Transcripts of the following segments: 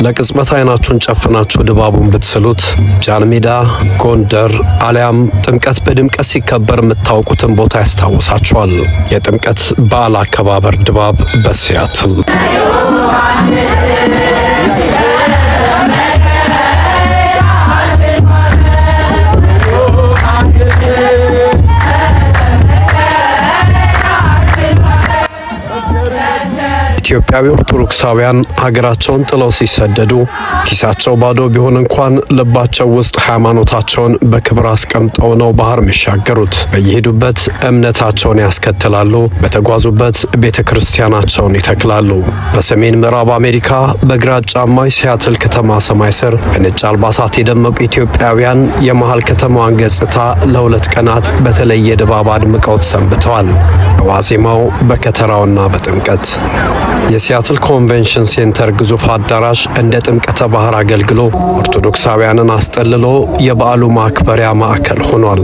ለቅጽበት አይናችሁን ጨፍናችሁ ድባቡን ብትስሉት ጃን ሜዳ፣ ጎንደር አሊያም ጥምቀት በድምቀት ሲከበር የምታውቁትን ቦታ ያስታውሳችኋል። የጥምቀት በዓል አከባበር ድባብ በሲያትል ኢትዮጵያዊ ኦርቶዶክሳውያን ሀገራቸውን ጥለው ሲሰደዱ ኪሳቸው ባዶ ቢሆን እንኳን ልባቸው ውስጥ ሃይማኖታቸውን በክብር አስቀምጠው ነው ባህር የሚሻገሩት። በየሄዱበት እምነታቸውን ያስከትላሉ፣ በተጓዙበት ቤተክርስቲያናቸውን ይተክላሉ። በሰሜን ምዕራብ አሜሪካ በግራጫማው ሲያትል ከተማ ሰማይ ስር በነጭ አልባሳት የደመቁ ኢትዮጵያውያን የመሃል ከተማዋን ገጽታ ለሁለት ቀናት በተለየ ድባብ አድምቀውት ሰንብተዋል። በዋዜማው በከተራውና በጥምቀት የሲያትል ኮንቬንሽን ሴንተር ግዙፍ አዳራሽ እንደ ጥምቀተ ባህር አገልግሎ ኦርቶዶክሳውያንን አስጠልሎ የበዓሉ ማክበሪያ ማዕከል ሆኗል።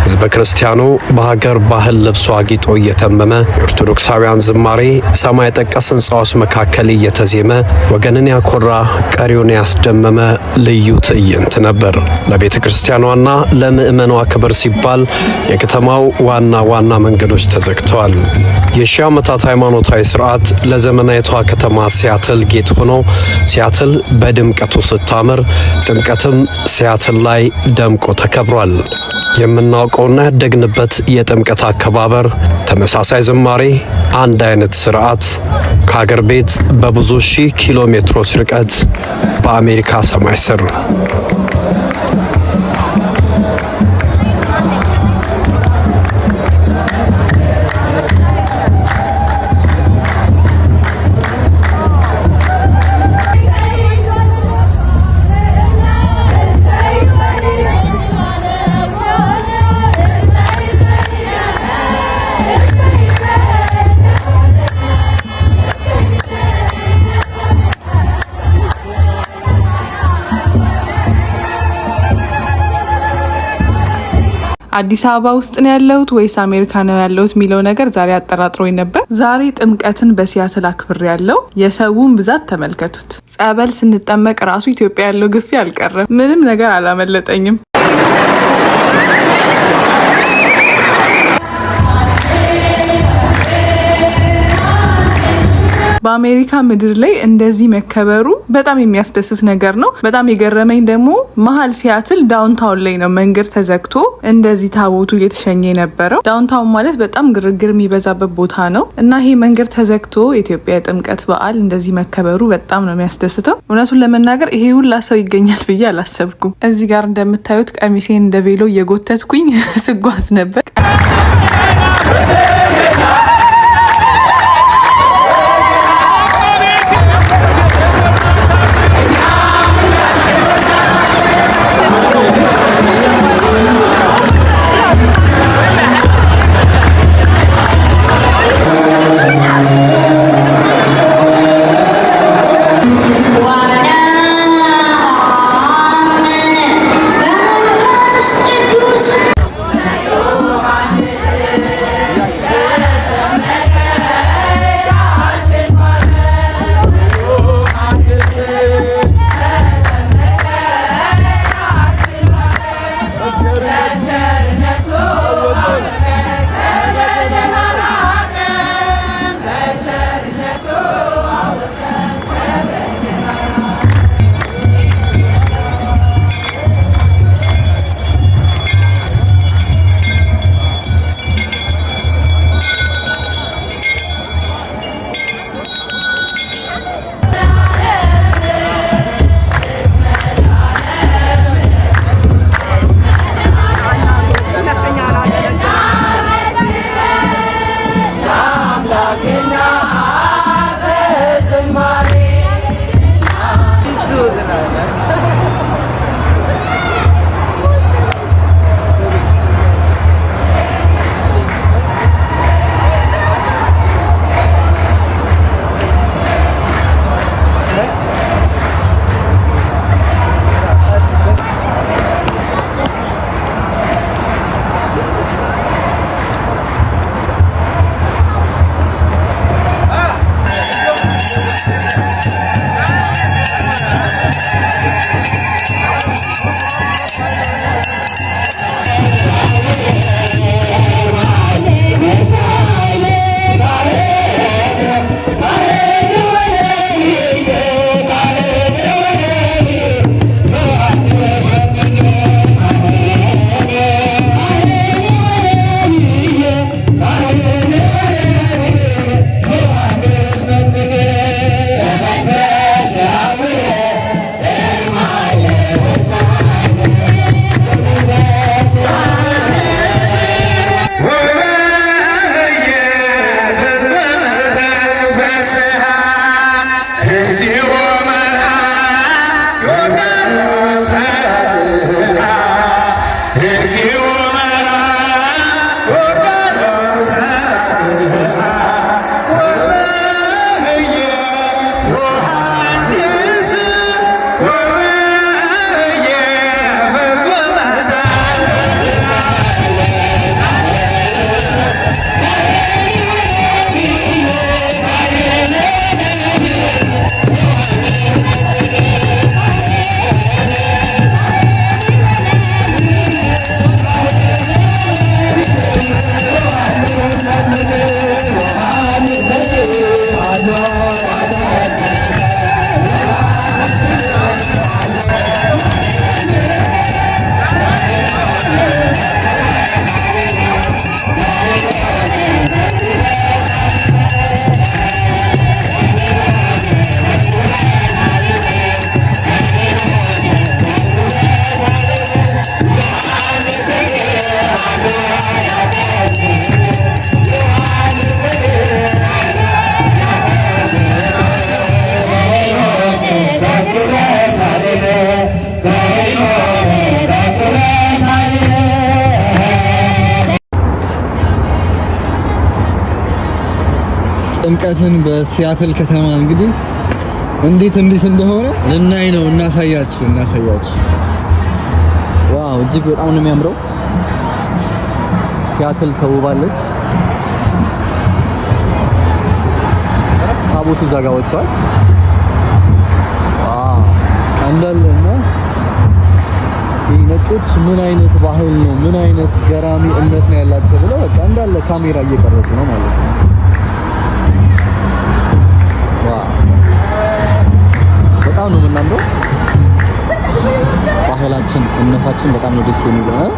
ህዝበ ክርስቲያኑ በሀገር ባህል ልብሱ አጊጦ እየተመመ የኦርቶዶክሳውያን ዝማሬ ሰማይ ጠቀስ ህንፃዎች መካከል እየተዜመ ወገንን ያኮራ ቀሪውን ያስደመመ ልዩ ትዕይንት ነበር። ለቤተ ክርስቲያኗና ለምእመኗ ክብር ሲባል የከተማው ዋና መንገዶች ተዘግተዋል። የሺህ ዓመታት ሃይማኖታዊ ስርዓት ለዘመናዊቷ ከተማ ሲያትል ጌጥ ሆኖ ሲያትል በድምቀቱ ስታምር ጥምቀትም ሲያትል ላይ ደምቆ ተከብሯል። የምናውቀውና ያደግንበት የጥምቀት አከባበር ተመሳሳይ ዝማሬ፣ አንድ አይነት ስርዓት ከሀገር ቤት በብዙ ሺህ ኪሎ ሜትሮች ርቀት በአሜሪካ ሰማይ ስር አዲስ አበባ ውስጥ ነው ያለሁት ወይስ አሜሪካ ነው ያለሁት የሚለው ነገር ዛሬ አጠራጥሮኝ ነበር። ዛሬ ጥምቀትን በሲያትል አክብር ያለው የሰውን ብዛት ተመልከቱት። ጸበል ስንጠመቅ ራሱ ኢትዮጵያ ያለው ግፊ አልቀረም። ምንም ነገር አላመለጠኝም። በአሜሪካ ምድር ላይ እንደዚህ መከበሩ በጣም የሚያስደስት ነገር ነው። በጣም የገረመኝ ደግሞ መሀል ሲያትል ዳውንታውን ላይ ነው መንገድ ተዘግቶ እንደዚህ ታቦቱ እየተሸኘ የነበረው። ዳውንታውን ማለት በጣም ግርግር የሚበዛበት ቦታ ነው እና ይሄ መንገድ ተዘግቶ የኢትዮጵያ የጥምቀት በዓል እንደዚህ መከበሩ በጣም ነው የሚያስደስተው። እውነቱን ለመናገር ይሄ ሁላ ሰው ይገኛል ብዬ አላሰብኩም። እዚህ ጋር እንደምታዩት ቀሚሴን እንደ ቬሎ እየጎተትኩኝ ስጓዝ ነበር። ጥምቀትን በሲያትል ከተማ እንግዲህ እንዴት እንደሆነ ልናይ ነው። እናሳያችሁ። ዋው እጅግ በጣም ነው የሚያምረው። ሲያትል ተውባለች። ታቦቱ እዛ ጋር ወጥቷል። ዋው አንዳለና ነጮች ምን አይነት ባህል ነው፣ ምን አይነት ገራሚ እምነት ነው ያላቸው ብለው በቃ እንዳለ ካሜራ እየቀረጹ ነው ማለት ነው። በጣም ነው የምናምረው። ባህላችን እምነታችን በጣም ነው ደስ የሚለው።